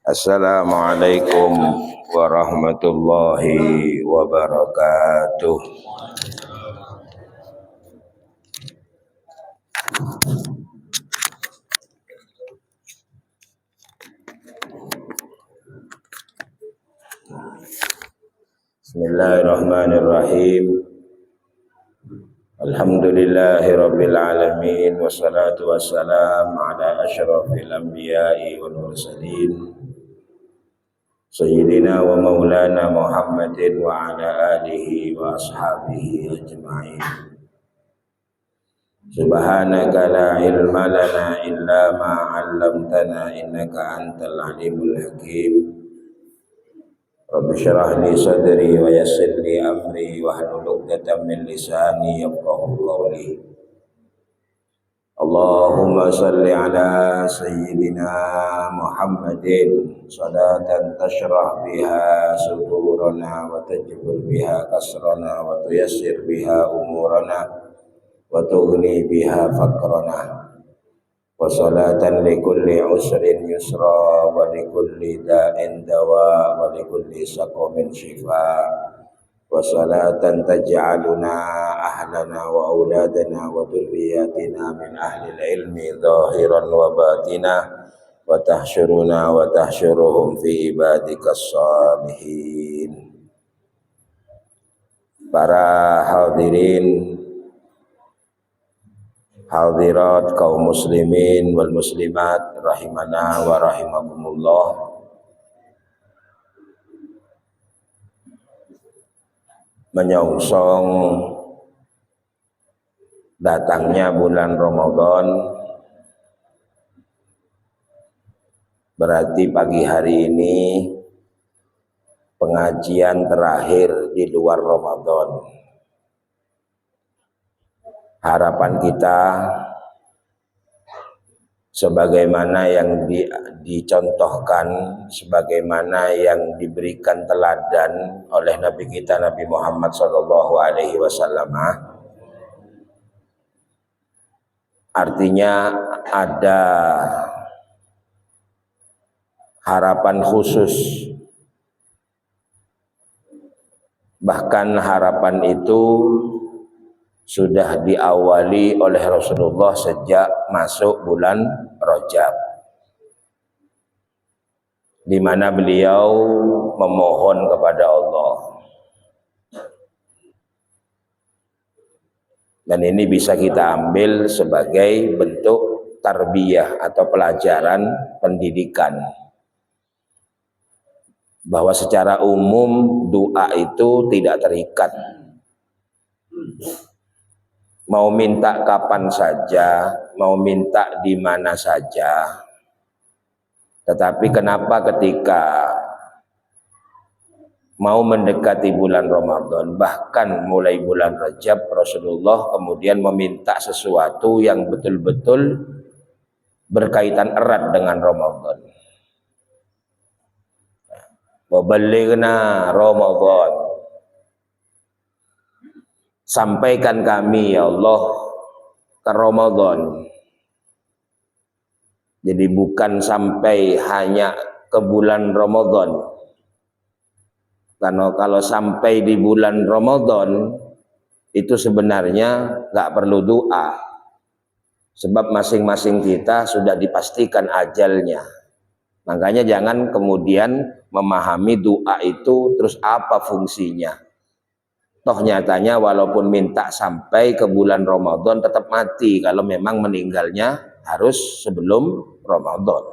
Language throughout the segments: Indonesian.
Assalamualaikum warahmatullahi wabarakatuh. Bismillahirrahmanirrahim. Alhamdulillahi rabbil alamin, wassalatu wassalamu ala asyrafil anbiya'i wal mursalin Sayyidina wa maulana Muhammadin wa ala alihi wa ashabihi ajma'in. Subhanaka la ilma lana illa ma 'allamtana innaka antal alimul hakim. Rabbi syrah li sadri wa yassir li amri wa hlul 'uqdatam min lisani yafqahu qawli. Allahumma salli ala sayyidina Muhammadin salatan tashrah biha sudurana wa tajbur biha kasrana wa tuyassir biha umurana wa tughni biha faqrana. Wa salatan li kulli usrin yusra wa li kulli da'in dawa wa li kulli saqamin shifa. Wa salatan taj'aluna ahlana wa auladana wa dhurriyyatina min ahli ilmi zahiran wa batina wa tahsyuruna wa tahsyuruhum fi ibadikas salihin. Para hadirin hadirat kaum muslimin wal muslimat rahimana wa rahimakumullah. Menyongsong datangnya bulan Ramadan, berarti pagi hari ini pengajian terakhir di luar Ramadan. Harapan kita sebagaimana yang dicontohkan, sebagaimana yang diberikan teladan oleh Nabi kita Nabi Muhammad SAW, artinya ada harapan khusus, bahkan harapan itu sudah diawali oleh Rasulullah sejak masuk bulan Rajab, di mana beliau memohon kepada Allah. Dan ini bisa kita ambil sebagai bentuk tarbiyah atau pelajaran pendidikan, bahwa secara umum doa itu tidak terikat. Mau minta kapan saja, mau minta di mana saja. Tetapi kenapa ketika mau mendekati bulan Ramadan, bahkan mulai bulan Rajab, Rasulullah kemudian meminta sesuatu yang betul-betul berkaitan erat dengan Ramadan. Wa ballighna Ramadan. Sampaikan kami ya Allah ke Ramadan. Jadi bukan sampai hanya ke bulan Ramadan. Karena kalau sampai di bulan Ramadan itu sebenarnya nggak perlu doa. Sebab masing-masing kita sudah dipastikan ajalnya. Makanya jangan kemudian memahami doa itu terus apa fungsinya. Toh nyatanya walaupun minta sampai ke bulan Ramadan tetap mati kalau memang meninggalnya harus sebelum Ramadan.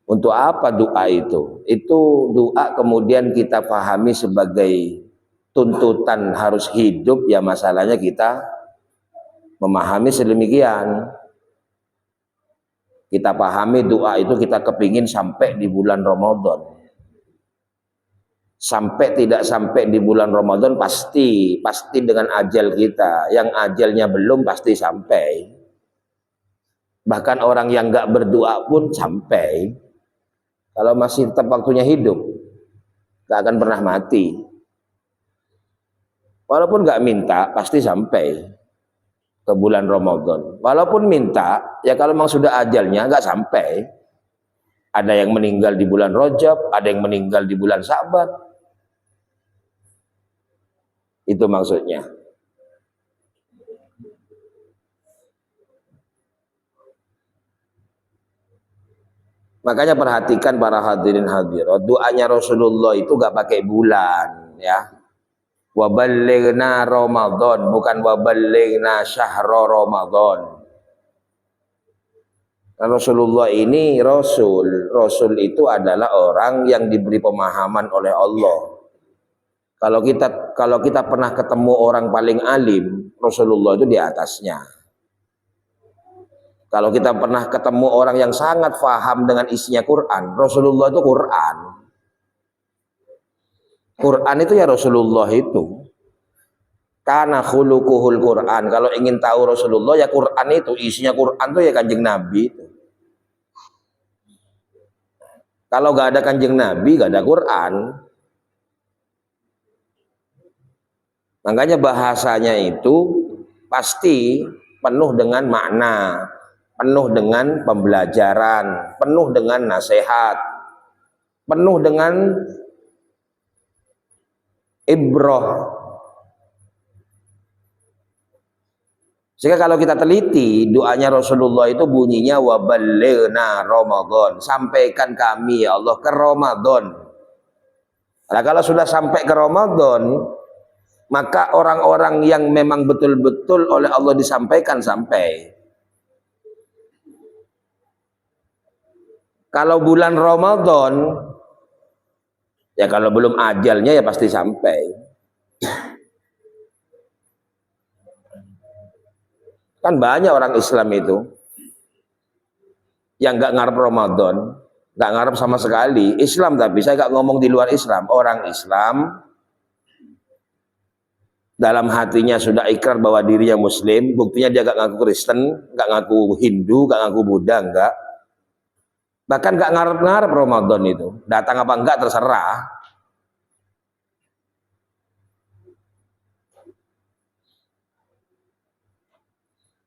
Untuk apa doa itu? Itu doa kemudian kita pahami sebagai tuntutan harus hidup, ya masalahnya kita memahami sedemikian. Kita pahami doa itu kita kepingin sampai di bulan Ramadan. Sampai tidak sampai di bulan Ramadan pasti dengan ajal kita. Yang ajalnya belum pasti sampai. Bahkan orang yang nggak berdoa pun sampai. Kalau masih tetap waktunya hidup, nggak akan pernah mati. Walaupun nggak minta pasti sampai. ke bulan Ramadan. Walaupun minta, ya kalau memang sudah ajalnya nggak sampai. Ada yang meninggal di bulan Rajab, ada yang meninggal di bulan Sa'ban. Itu maksudnya. Makanya perhatikan para hadirin hadirat, doanya Rasulullah itu gak pakai bulan, ya. Waballighna Ramadan, bukan waballighna syahra Ramadan. Rasulullah ini Rasul. Rasul itu adalah orang yang diberi pemahaman oleh Allah. Kalau kita pernah ketemu orang paling alim, Rasulullah itu di atasnya. Kalau kita pernah ketemu orang yang sangat faham dengan isinya Quran, Rasulullah itu Quran. Quran itu ya Rasulullah itu. Karena khuluquhul Quran. Kalau ingin tahu Rasulullah ya Quran itu, isinya Quran itu ya Kanjeng Nabi itu. Kalau gak ada Kanjeng Nabi, gak ada Quran. Makanya bahasanya itu pasti penuh dengan makna, penuh dengan pembelajaran, penuh dengan nasihat, penuh dengan ibrah. Sehingga kalau kita teliti doanya Rasulullah itu bunyinya waballighna Ramadan, sampaikan kami ya Allah ke Ramadan. Nah, kalau sudah sampai ke Ramadan, maka orang-orang yang memang betul-betul oleh Allah disampaikan sampai. Kalau bulan Ramadan, ya kalau belum ajalnya ya pasti sampai. Kan banyak orang Islam itu yang gak ngarep Ramadan, gak ngarep sama sekali Islam, tapi saya gak ngomong di luar Islam. Orang Islam dalam hatinya sudah ikrar bahwa dirinya Muslim, buktinya dia gak ngaku Kristen, gak ngaku Hindu, gak ngaku Buddha, enggak. Bahkan gak ngarep-ngarep Ramadan itu, datang apa enggak terserah.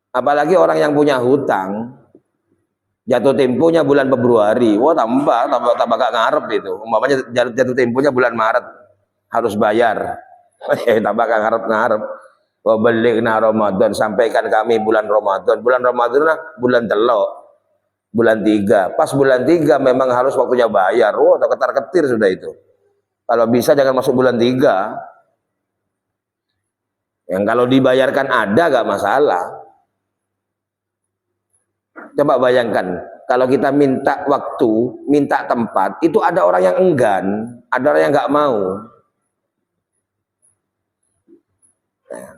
Apalagi orang yang punya hutang, jatuh temponya bulan Februari, wah tambah gak ngarep itu. Umpamanya jatuh temponya bulan Maret, harus bayar. Tambah gak ngarep-ngarep. Waballighna Ramadan, sampaikan kami bulan Ramadan. Bulan Ramadan lah bulan telok, bulan 3. Pas bulan 3 memang harus waktunya bayar. Wah, ketar-ketir sudah itu. Kalau bisa jangan masuk bulan 3. Yang kalau dibayarkan ada gak masalah. Coba bayangkan, kalau kita minta waktu, minta tempat, itu ada orang yang enggan, ada orang yang nggak mau. Nah.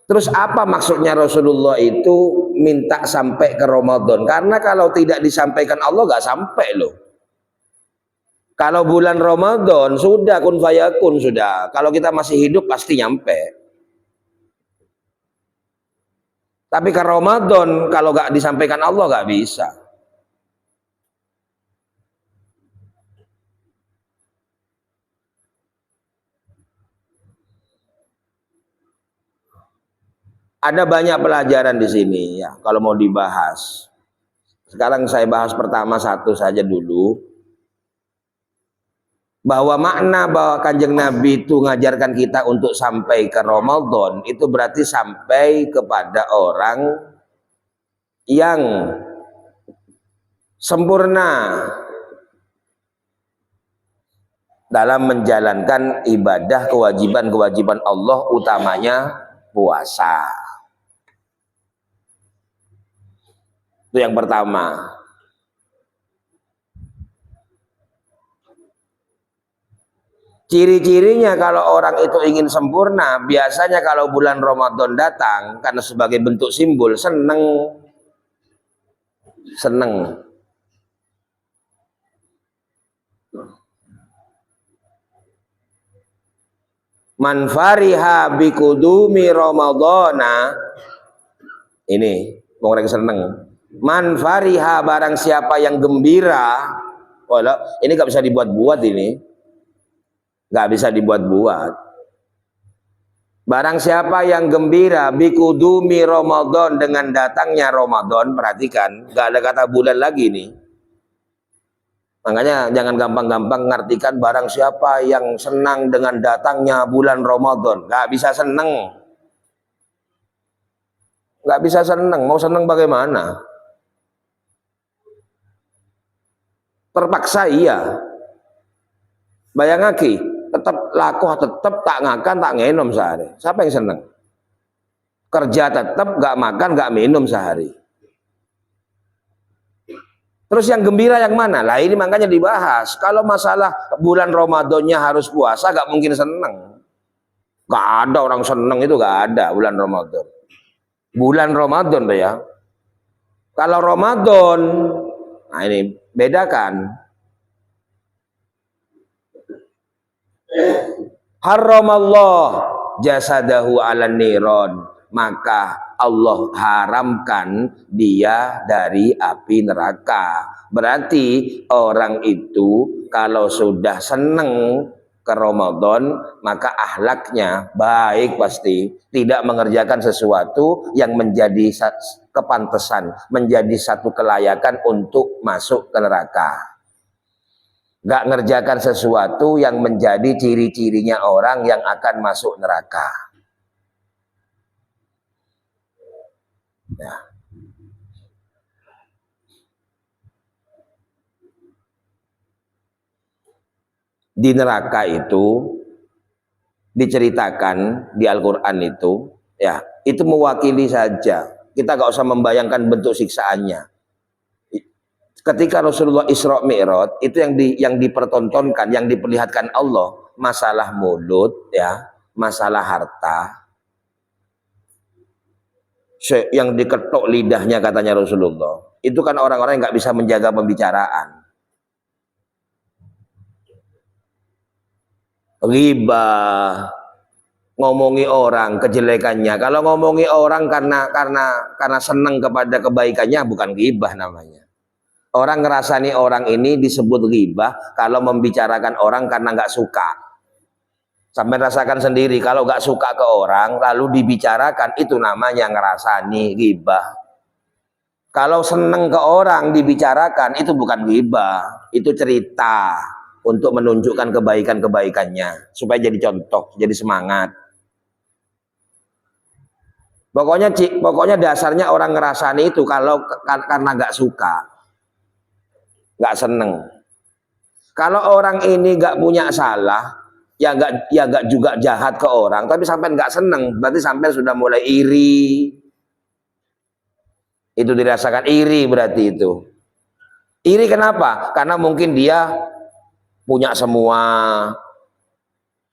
Terus apa maksudnya Rasulullah itu minta sampai ke Ramadan? Karena kalau tidak disampaikan Allah nggak sampai loh. Kalau bulan Ramadan sudah kun fayakun sudah. Kalau kita masih hidup pasti nyampe. Tapi ke Ramadan kalau nggak disampaikan Allah nggak bisa. Ada banyak pelajaran di sini ya kalau mau dibahas. Sekarang saya bahas pertama satu saja dulu. Bahwa makna bahwa Kanjeng Nabi itu ngajarkan kita untuk sampai ke Ramadan itu berarti sampai kepada orang yang sempurna dalam menjalankan ibadah kewajiban-kewajiban Allah, utamanya puasa. Itu yang pertama. Ciri-cirinya kalau orang itu ingin sempurna, biasanya kalau bulan Ramadan datang, karena sebagai bentuk simbol, seneng. Man fariha bikudumi Ramadana, ini orang seneng. Man fariha, barang siapa yang gembira. Walau ini nggak bisa dibuat-buat, ini nggak bisa dibuat-buat. Barang siapa yang gembira bikudumi Ramadan, dengan datangnya Ramadan, perhatikan, nggak ada kata bulan lagi nih. Makanya jangan gampang-gampang ngartikan barang siapa yang senang dengan datangnya bulan Ramadan. Nggak bisa seneng, nggak bisa seneng. Mau seneng bagaimana? Terpaksa iya. Bayangake, tetap laku, tetap tak ngakan tak ngenom sehari. Siapa yang seneng? Kerja tetap gak makan gak minum sehari. Terus yang gembira yang mana? Lah ini makanya dibahas. Kalau masalah bulan Ramadannya harus puasa, gak mungkin seneng. Gak ada orang seneng, itu gak ada bulan Ramadan. Bulan Ramadan ya. Kalau Ramadan, nah ini bedakan. Haramallah jasadahu ala niron, maka Allah haramkan dia dari api neraka. Berarti orang itu kalau sudah seneng ke Ramadan, maka akhlaknya baik, pasti tidak mengerjakan sesuatu yang menjadi kepantesan, menjadi satu kelayakan untuk masuk ke neraka. Gak ngerjakan sesuatu yang menjadi ciri-cirinya orang yang akan masuk neraka. Nah. Di neraka itu diceritakan di Al-Quran itu, ya, itu mewakili saja. Kita gak usah membayangkan bentuk siksaannya. Ketika Rasulullah Isra Mi'raj, itu yang dipertontonkan, yang diperlihatkan Allah, masalah mulut, ya, masalah harta, yang diketok lidahnya katanya Rasulullah. Itu kan orang-orang yang nggak bisa menjaga pembicaraan. Ghibah, ngomongi orang kejelekannya. Kalau ngomongi orang karena senang kepada kebaikannya, bukan ghibah namanya. Orang ngerasani orang ini disebut ghibah kalau membicarakan orang karena nggak suka. Sampai rasakan sendiri, kalau nggak suka ke orang lalu dibicarakan, itu namanya ngerasani ghibah. Kalau seneng ke orang dibicarakan, itu bukan ghibah, itu cerita untuk menunjukkan kebaikan-kebaikannya supaya jadi contoh, jadi semangat. Pokoknya dasarnya orang ngerasani itu kalau karena nggak suka, nggak seneng. Kalau orang ini nggak punya salah, ya nggak juga jahat ke orang, tapi sampai nggak seneng, berarti sampai sudah mulai iri. Itu dirasakan iri, berarti itu. Iri kenapa? Karena mungkin dia punya semua,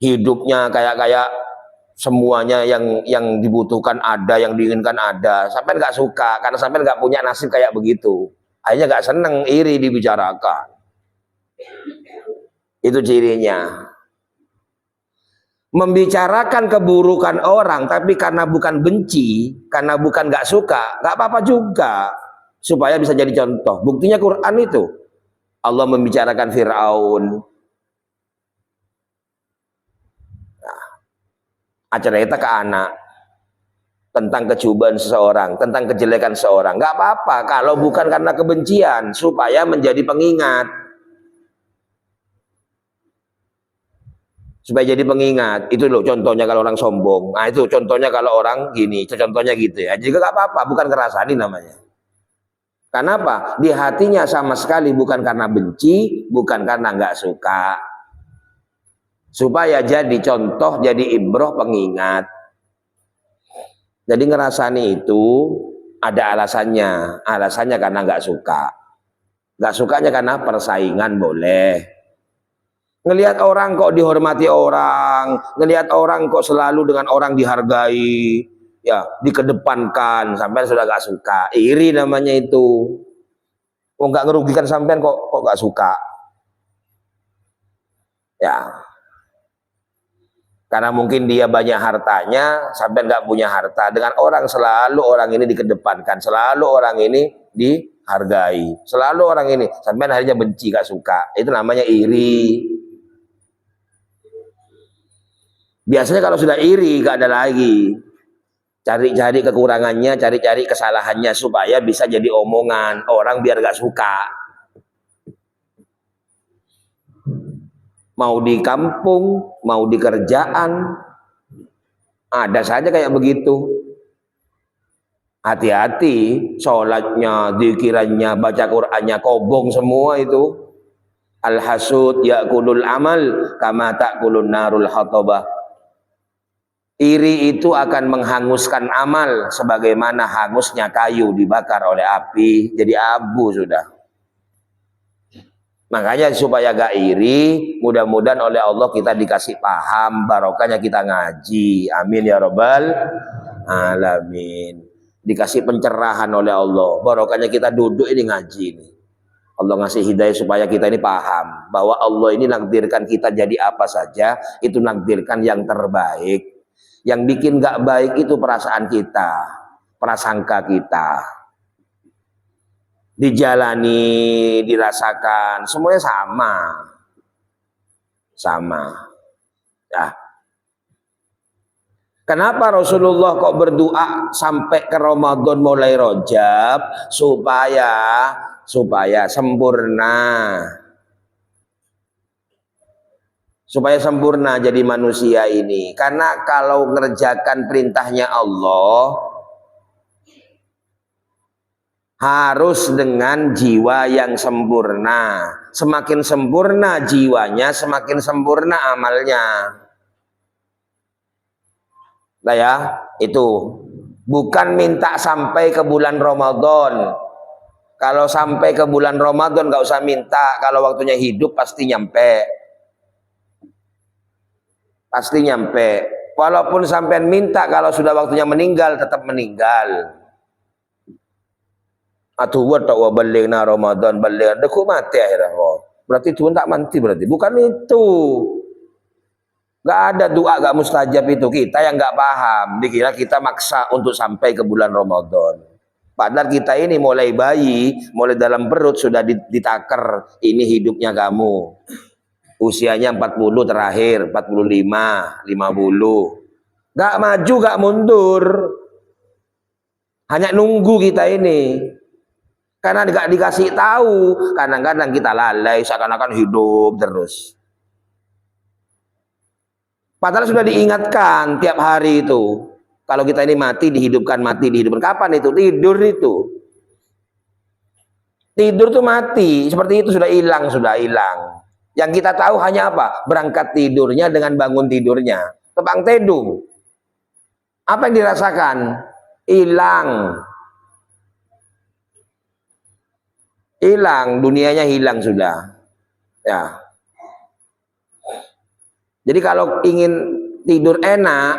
hidupnya kayak semuanya yang dibutuhkan ada, yang diinginkan ada. Sampai nggak suka karena sampai nggak punya nasib kayak begitu. Akhirnya nggak seneng, iri dibicarakan. Itu cirinya. Membicarakan keburukan orang, tapi karena bukan benci, karena bukan nggak suka, nggak apa-apa juga, supaya bisa jadi contoh. Buktinya Quran itu, Allah membicarakan Fir'aun. Nah, cerita ke anak tentang kecubaan seseorang, tentang kejelekan seseorang, nggak apa-apa kalau bukan karena kebencian, supaya menjadi pengingat. Supaya jadi pengingat. Itu loh contohnya kalau orang sombong. Nah itu contohnya kalau orang gini, itu contohnya gitu ya. Jadi gak apa-apa, bukan ngerasani namanya. Kenapa? Di hatinya sama sekali bukan karena benci, bukan karena nggak suka. Supaya jadi contoh, jadi ibroh, pengingat. Jadi ngerasani itu ada alasannya. Alasannya karena nggak suka. Nggak sukanya karena persaingan boleh. Ngelihat orang kok dihormati orang, ngelihat orang kok selalu dengan orang dihargai, ya dikedepankan, sampai sudah gak suka, iri namanya itu. Oh nggak ngerugikan sampean kok gak suka, ya. Karena mungkin dia banyak hartanya, sampai nggak punya harta. Dengan orang selalu orang ini dikedepankan, selalu orang ini dihargai, selalu orang ini sampai akhirnya benci, gak suka. Itu namanya iri. Biasanya kalau sudah iri gak ada lagi. Cari-cari kekurangannya, cari-cari kesalahannya supaya bisa jadi omongan orang biar gak suka. Mau di kampung, mau di kerjaan, ada saja kayak begitu. Hati-hati, sholatnya, dzikirannya, baca Qur'annya kobong semua itu. Al-hasud ya'kulul amal kama ta'kulun narul hatabah. Iri itu akan menghanguskan amal sebagaimana hangusnya kayu dibakar oleh api, jadi abu sudah. Makanya supaya gak iri, mudah-mudahan oleh Allah kita dikasih paham, barokahnya kita ngaji. Amin ya rabbal alamin. Dikasih pencerahan oleh Allah, barokahnya kita duduk ini ngaji ini. Allah ngasih hidayah supaya kita ini paham bahwa Allah ini nakdirkan kita jadi apa saja, itu nakdirkan yang terbaik. Yang bikin gak baik itu perasaan kita, prasangka kita. Dijalani, dirasakan, semuanya sama. Ya. Kenapa Rasulullah kok berdoa sampai ke Ramadan mulai Rajab supaya sempurna, supaya sempurna jadi manusia ini. Karena kalau ngerjakan perintahnya Allah harus dengan jiwa yang sempurna. Semakin sempurna jiwanya, semakin sempurna amalnya. Nah ya, itu bukan minta sampai ke bulan Ramadan. Kalau sampai ke bulan Ramadan gak usah minta, kalau waktunya hidup pasti nyampe. Pasti nyampe. Walaupun sampean minta, kalau sudah waktunya meninggal tetap meninggal. Atau wa baligna Ramadan baligna deku mati akhirnya. Berarti Tuhan tak mati berarti. Bukan itu. Gak ada doa gak mustajab itu. Kita yang gak paham, dikira kita maksa untuk sampai ke bulan Ramadan. Padahal kita ini mulai bayi, mulai dalam perut sudah ditaker, ini hidupnya kamu. Usianya 40 terakhir, 45, 50. Gak maju, gak mundur. Hanya nunggu kita ini. Karena gak dikasih tahu, kadang-kadang kita lalai, seakan-akan hidup terus. Padahal sudah diingatkan tiap hari itu. Kalau kita ini mati, dihidupkan, mati, dihidupkan. Kapan itu? Tidur itu. Tidur tuh mati, seperti itu sudah hilang, Yang kita tahu hanya apa? Berangkat tidurnya dengan bangun tidurnya. Tebang tedung. Apa yang dirasakan? Hilang. Hilang, dunianya hilang sudah. Ya. Jadi kalau ingin tidur enak,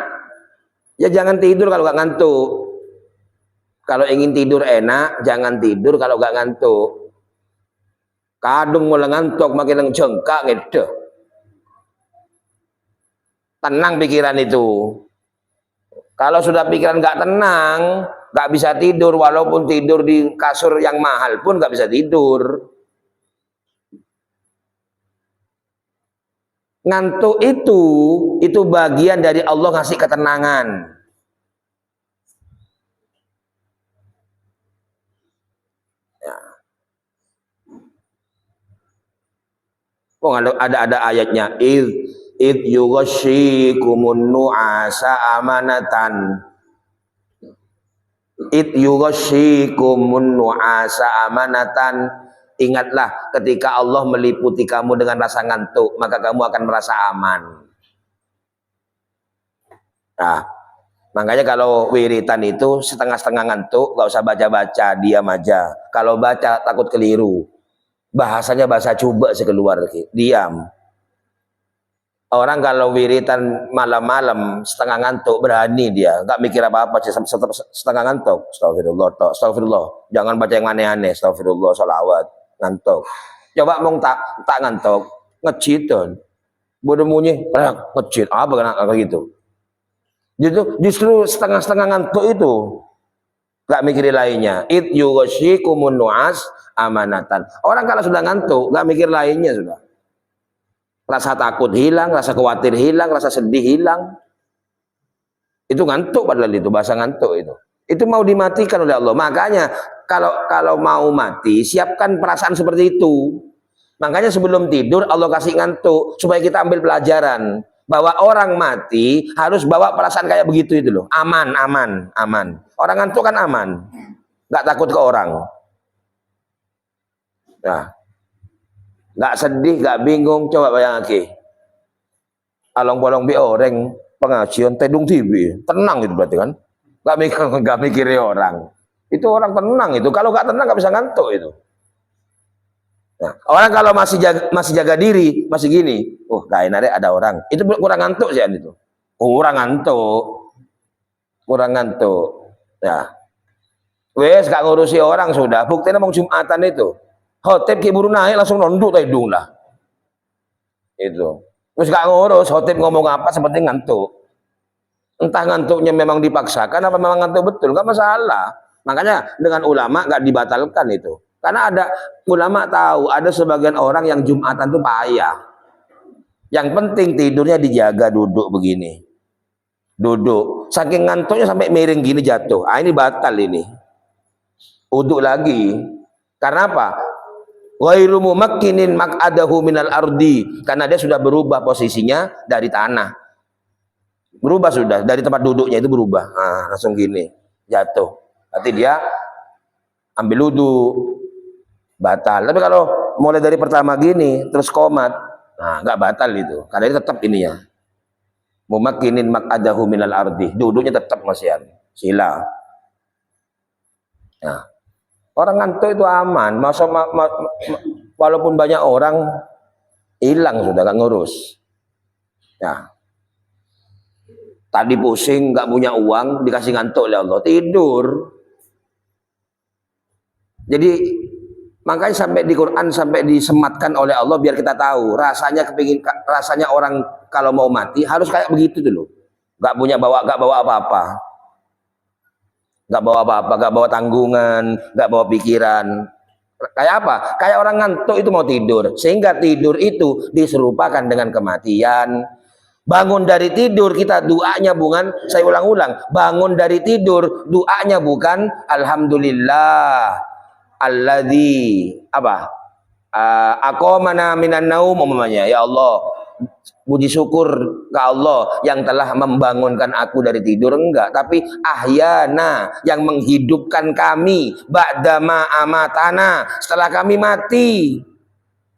ya jangan tidur kalau gak ngantuk. Kalau ingin tidur enak, jangan tidur kalau gak ngantuk. Kadung mulai ngantuk, makin jengkak gitu. Tenang pikiran itu. Kalau sudah pikiran gak tenang, gak bisa tidur, walaupun tidur di kasur yang mahal pun gak bisa tidur. Ngantuk itu bagian dari Allah ngasih ketenangan. Ya. Oh, ada ayatnya. Id yughashikumun nu'asa amanatan. Id yughashikumun nu'asa amanatan. Ingatlah ketika Allah meliputi kamu dengan rasa ngantuk, maka kamu akan merasa aman. Nah, makanya kalau wiritan itu setengah-setengah ngantuk, gak usah baca-baca, diam aja. Kalau baca takut keliru. Bahasanya bahasa coba sekeluar, diam. Orang kalau wiritan malam-malam setengah ngantuk, berani dia, nggak mikir apa-apa, setengah ngantuk. Astagfirullah, astagfirullah. Jangan baca yang aneh-aneh. Astagfirullah, sholawat, ngantuk. Coba mong tak ngantuk, ngejidon. bodoh munyi, kecil, apa kayak gitu. Justru setengah-setengah ngantuk itu, nggak mikirin lainnya. It yughashikumun nu'as amanatan. Orang kalau sudah ngantuk, nggak mikir lainnya sudah. Rasa takut hilang, rasa khawatir hilang, rasa sedih hilang. Itu ngantuk padahal itu, bahasa ngantuk itu. Itu mau dimatikan oleh Allah. Makanya kalau mau mati, siapkan perasaan seperti itu. Makanya sebelum tidur Allah kasih ngantuk supaya kita ambil pelajaran bahwa orang mati harus bawa perasaan kayak begitu itu loh. Aman, aman, aman. Orang ngantuk kan aman, nggak takut ke orang. Nah, nggak sedih, nggak bingung. Coba bayangin, along-bolong bi orang pengajian tedung TV, tenang itu berarti kan? Nggak mikirin orang. Itu orang tenang itu. Kalau nggak tenang nggak bisa ngantuk itu. Nah, orang kalau masih jaga diri, masih gini, oh gak enak deh ada orang. Itu kurang ngantuk sih itu. Kurang ngantuk. Kurang ngantuk. Ya. Wes gak ngurusi orang sudah. Buktinya mau Jumatan itu. Khotib kiburu naik langsung nunduk tedung lah. Itu. Wes gak ngurus khotib ngomong apa seperti ngantuk. Entah ngantuknya memang dipaksakan apa memang ngantuk betul, gak masalah. Makanya dengan ulama gak dibatalkan itu. Karena ada ulama tahu ada sebagian orang yang Jumatan itu payah. Yang penting tidurnya dijaga, duduk begini. Duduk. Saking ngantuknya sampai miring gini jatuh. Ah ini batal ini. Uduk lagi. Karena apa? Ghairu mumakkinin maq'adahu minal ardi. Karena dia sudah berubah posisinya dari tanah. Berubah sudah dari tempat duduknya itu berubah. Nah, langsung gini, jatuh. Nanti dia ambil wudu, batal. Tapi kalau mulai dari pertama gini terus komat, nah nggak batal itu. Karena ini tetap ininya. Mumakkinin maq'adahu minal ardi. Duduknya tetap masih sila. Nah, orang ngantuk itu aman. Walaupun banyak orang hilang sudah nggak ngurus. Ya. Tadi pusing, nggak punya uang, dikasih ngantuk oleh Allah, tidur. Jadi makanya sampai di Quran sampai disematkan oleh Allah biar kita tahu rasanya orang kalau mau mati harus kayak begitu dulu. Nggak bawa apa-apa, nggak bawa tanggungan, nggak bawa pikiran. Kayak apa? Kayak orang ngantuk itu mau tidur, sehingga tidur itu diserupakan dengan kematian. Bangun dari tidur kita doanya bukan, saya ulang-ulang, bangun dari tidur doanya bukan alhamdulillah alladzi apa? Aqamana minan naum umpamanya. Ya Allah, puji syukur ke Allah yang telah membangunkan aku dari tidur, enggak, tapi ahyana yang menghidupkan kami ba'dama amatana setelah kami mati.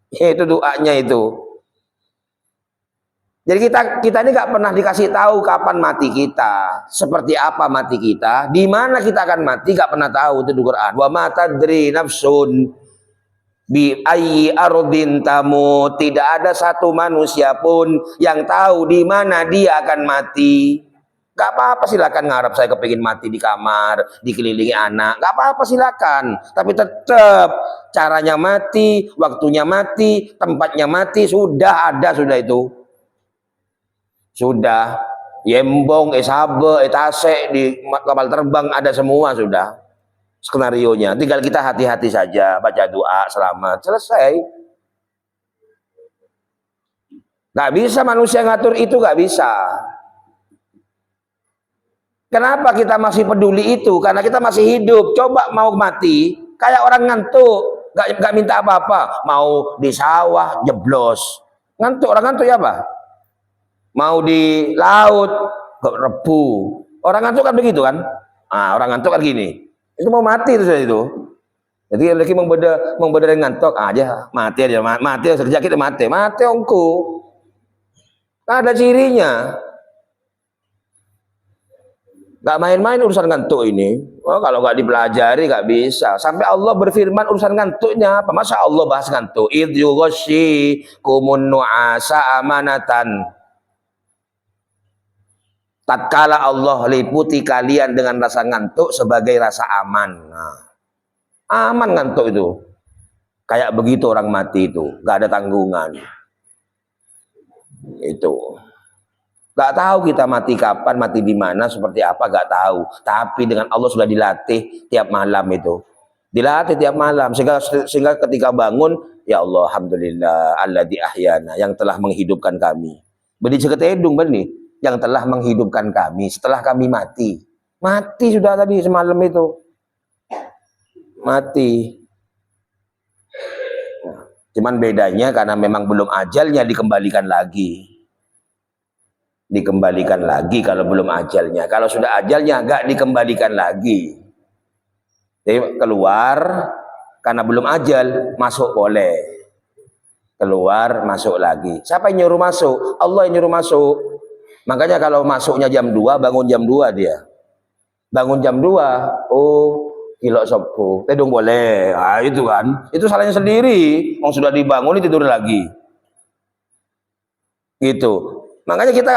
Itu doanya itu. Jadi kita ini nggak pernah dikasih tahu kapan mati kita, seperti apa mati kita, di mana kita akan mati, nggak pernah tahu itu di Quran. Wa ma tadri nafsun bi ayyi ardin tamut. Tidak ada satu manusia pun yang tahu di mana dia akan mati. Gak apa-apa silakan ngarep saya kepingin mati di kamar, dikelilingi anak, gak apa-apa silakan. Tapi tetap caranya mati, waktunya mati, tempatnya mati sudah ada sudah itu. Sudah, yembong, esabe, etase di kapal terbang ada semua sudah skenarionya. Tinggal kita hati-hati saja, baca doa, selamat, selesai. Gak bisa manusia ngatur itu, gak bisa. Kenapa kita masih peduli itu? Karena kita masih hidup. Coba mau mati, kayak orang ngantuk, gak minta apa-apa. Mau di sawah, jeblos. Ngantuk, orang ngantuk ya apa? Mau di laut rebu, orang ngantuk kan begitu kan? Orang ngantuk kan gini, itu mau mati itu. Jadi lagi membeda ngantuk aja, mati sekejap kita mati ongku. Ada cirinya. Gak main-main urusan ngantuk ini. Oh, kalau gak dipelajari gak bisa. Sampai Allah berfirman urusan ngantuknya apa? Masa Allah bahas ngantuk? Idh yughashikumun nu'asa amanatan. Tatkala Allah liputi kalian dengan rasa ngantuk sebagai rasa aman. Nah, aman ngantuk itu. Kayak begitu orang mati itu, gak ada tanggungan. Itu. Gak tahu kita mati kapan, mati di mana, seperti apa, gak tahu. Tapi dengan Allah sudah dilatih tiap malam itu. Dilatih tiap malam sehingga ketika bangun, ya Allah, alhamdulillah alladzi ahyana, yang telah menghidupkan kami. Beri seketedung benih, yang telah menghidupkan kami setelah kami mati. Mati sudah tadi semalam itu. Mati. Cuman bedanya karena memang belum ajalnya dikembalikan lagi. Dikembalikan lagi kalau belum ajalnya. Kalau sudah ajalnya enggak dikembalikan lagi. Jadi keluar karena belum ajal, masuk boleh. Keluar, masuk lagi. Siapa yang nyuruh masuk? Allah yang nyuruh masuk. Makanya kalau masuknya jam 2, bangun jam 2 dia. Bangun jam 2, oh kilo sopo, tedung boleh. Nah, itu kan, itu salahnya sendiri. Mau sudah dibangun tidur lagi. Gitu. Makanya kita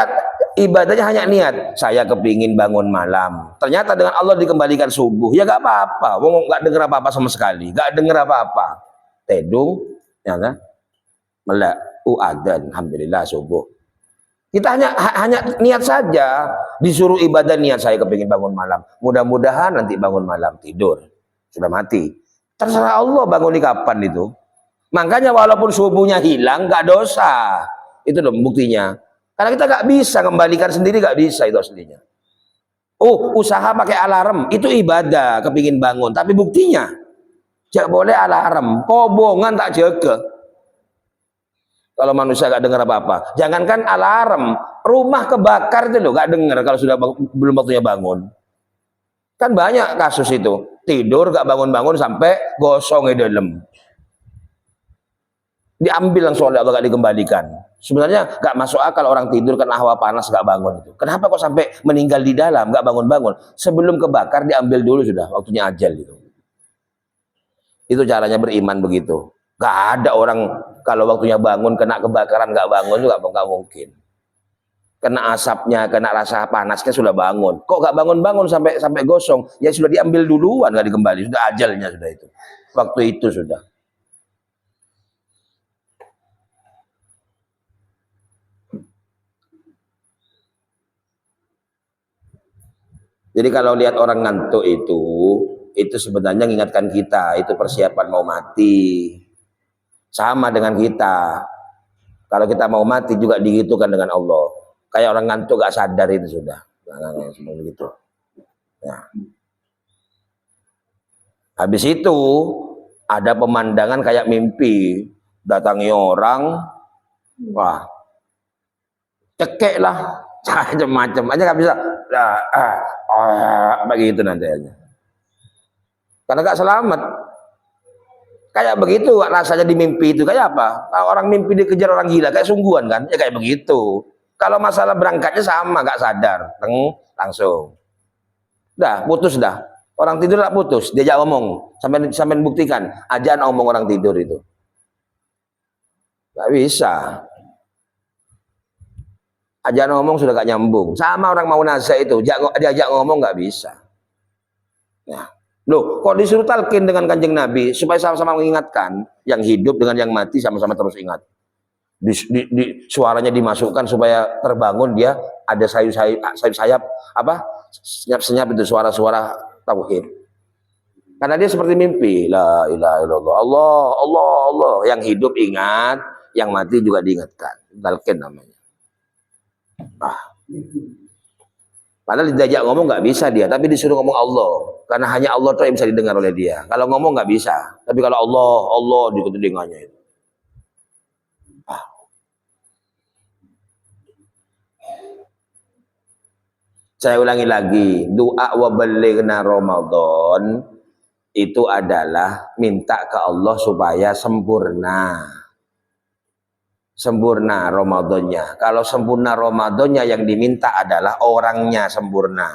ibadahnya hanya niat, saya kepingin bangun malam. Ternyata dengan Allah dikembalikan subuh, ya gak apa-apa. Wong gak denger apa-apa sama sekali, gak denger apa-apa. Tedung, ya kan? Melek, adzan, alhamdulillah subuh. Kita hanya niat saja, disuruh ibadah niat, saya kepingin bangun malam. Mudah-mudahan nanti bangun malam tidur, sudah mati. Terserah Allah bangun di kapan itu. Makanya walaupun subuhnya hilang, gak dosa. Itu dong buktinya. Karena kita gak bisa kembalikan sendiri, gak bisa itu aslinya. Oh, usaha pakai alarm, itu ibadah, kepingin bangun. Tapi buktinya, gak boleh alarm, kobongan tak jaga. Kalau manusia gak dengar apa-apa. Jangankan alarm, rumah kebakar itu loh, gak dengar kalau sudah belum waktunya bangun. Kan banyak kasus itu. Tidur gak bangun-bangun sampai gosong di dalam. Diambil langsung oleh Allah, gak dikembalikan. Sebenarnya gak masuk akal orang tidur kena hawa panas gak bangun itu. Kenapa kok sampai meninggal di dalam gak bangun-bangun? Sebelum kebakar diambil dulu sudah, waktunya ajal itu. Itu caranya beriman begitu. Gak ada orang kalau waktunya bangun kena kebakaran gak bangun juga gak mungkin. Kena asapnya, kena rasa panasnya sudah bangun. Kok gak bangun-bangun sampai gosong? Ya sudah diambil duluan, gak dikembali. Sudah ajalnya sudah itu. Waktu itu sudah. Jadi kalau lihat orang ngantuk itu sebenarnya mengingatkan kita, itu persiapan mau mati. Sama dengan kita. Kalau kita mau mati juga digitukan dengan Allah. Kayak orang ngantuk gak sadar itu sudah. Nah, seperti itu. Ya. Habis itu ada pemandangan kayak mimpi. Datangi orang, wah, cekek lah, macam-macam aja gak bisa. Begitu nanti aja. Karena gak selamat. Kayak begitu rasanya di mimpi itu. Kayak apa? Kalau orang mimpi dikejar orang gila, kayak sungguhan kan? Ya kayak begitu. Kalau masalah berangkatnya sama, gak sadar. Langsung. Dah, putus dah. Orang tidur gak putus, diajak ngomong. Sampai buktikan, ajaan ngomong orang tidur itu. Gak bisa. Ajaan ngomong sudah gak nyambung. Sama orang mau nazar itu, diajak ngomong gak bisa. Nah. Loh, kok disuruh talqin dengan kanjeng Nabi supaya sama-sama mengingatkan, yang hidup dengan yang mati sama-sama terus ingat. Suaranya dimasukkan supaya terbangun dia, ada sayap apa? Senyap-senyap itu suara-suara tauhid. Karena dia seperti mimpi, la ilaha illallah, Allah, Allah, Allah. Yang hidup ingat, yang mati juga diingatkan. Talqin namanya. Padahal diajak ngomong nggak bisa dia, tapi disuruh ngomong Allah, karena hanya Allah tuh yang bisa didengar oleh dia. Kalau ngomong nggak bisa, tapi kalau Allah, Allah di telinganya itu. Saya ulangi lagi, doa wa balighna Ramadan itu adalah minta ke Allah supaya sempurna. Sempurna Ramadannya. Kalau sempurna Ramadannya yang diminta adalah orangnya sempurna.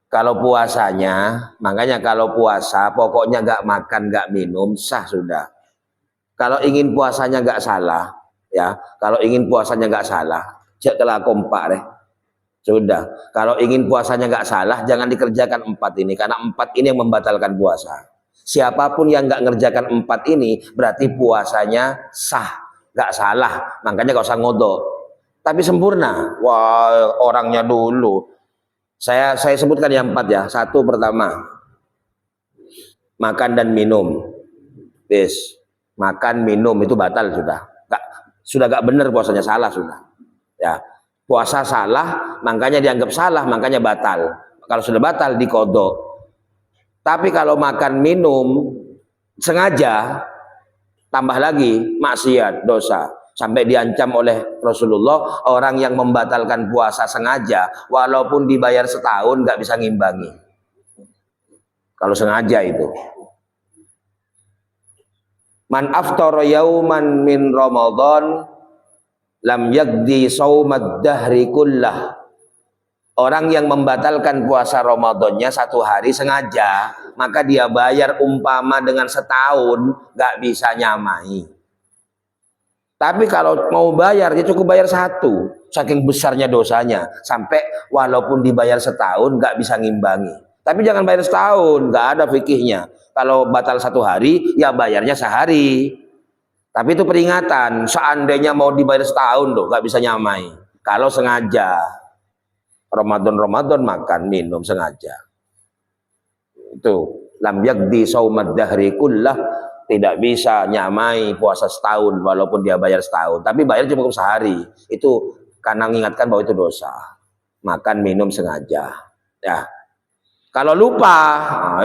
Kalau puasanya, makanya kalau puasa pokoknya gak makan, gak minum, sah sudah. Kalau ingin puasanya gak salah, ya. Kalau ingin puasanya gak salah, cek telah kompak deh. Sudah. Kalau ingin puasanya gak salah, jangan dikerjakan 4 ini, karena 4 ini yang membatalkan puasa. Siapapun yang gak ngerjakan 4 ini, berarti puasanya sah. Gak salah, makanya gak usah ngodok. tapi sempurna. Wah, orangnya dulu. Saya sebutkan yang 4 ya. Satu, pertama, makan dan minum. Yes. Makan minum itu batal sudah. Sudah gak benar puasanya, salah sudah. Ya. Puasa salah, makanya dianggap salah, makanya batal. Kalau sudah batal dikodok. Tapi kalau makan minum sengaja, tambah lagi maksiat, dosa. Sampai diancam oleh Rasulullah, orang yang membatalkan puasa sengaja, walaupun dibayar setahun gak bisa ngimbangi. Kalau sengaja itu. Man aftara yauman min Ramadan lam yaqdi shaumad dahri kullah. Orang yang membatalkan puasa Ramadannya satu hari sengaja, maka dia bayar umpama dengan setahun gak bisa nyamai. Tapi kalau mau bayar, dia cukup bayar satu. Saking besarnya dosanya, sampai walaupun dibayar setahun gak bisa ngimbangi. Tapi jangan bayar setahun, gak ada fikihnya. Kalau batal satu hari, ya bayarnya sehari. Tapi itu peringatan, seandainya mau dibayar setahun loh, gak bisa nyamai. Kalau sengaja, Ramadan makan, minum sengaja. Itu, lam yaqdi shaumad dahri kullah, tidak bisa nyamai puasa setahun, walaupun dia bayar setahun. Tapi bayar cukup sehari. Itu karena mengingatkan bahwa itu dosa. Makan, minum sengaja. Ya. Kalau lupa,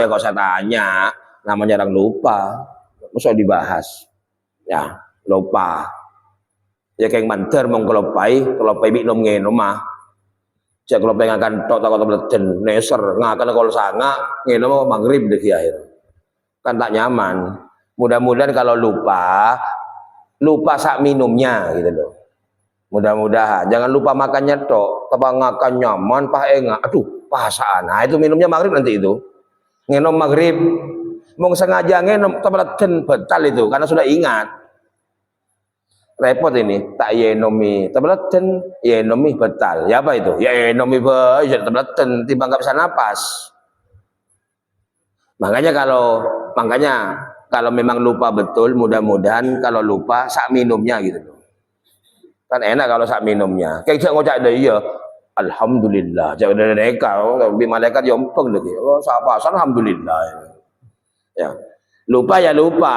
ya kalau saya tanya, namanya orang lupa, masa dibahas. Ya, lupa. Ya kayak manter mong kelopai minum ngenom mah. Saya kelopai ngakan tok takut beleden neser ngakan kalau sanga ngenom maghrib deh akhir. Kan tak nyaman. Mudah-mudahan kalau lupa sak minumnya gitu loh. Mudah-mudahan jangan lupa makannya tok, tapi ngakan nyaman pah enggak. Aduh, pasaan. Nah, itu minumnya maghrib nanti itu. Ngenom maghrib. Mau sengaja ngenom tabeleten batal itu karena sudah ingat. Repot ini, tak yenomi tabeleten, yenomi batal. Ya apa itu? Ya yenomi tabeleten tiba nggak bisa napas. Makanya kalau memang lupa betul, mudah-mudahan kalau lupa sak minumnya gitu loh. Kan enak kalau sak minumnya. Kayak ngocak deh ya. Alhamdulillah. Jauh dari mereka, lebih malaikat jompeng lagi. Oh, siapa? Alhamdulillah. Ya, lupa ya lupa,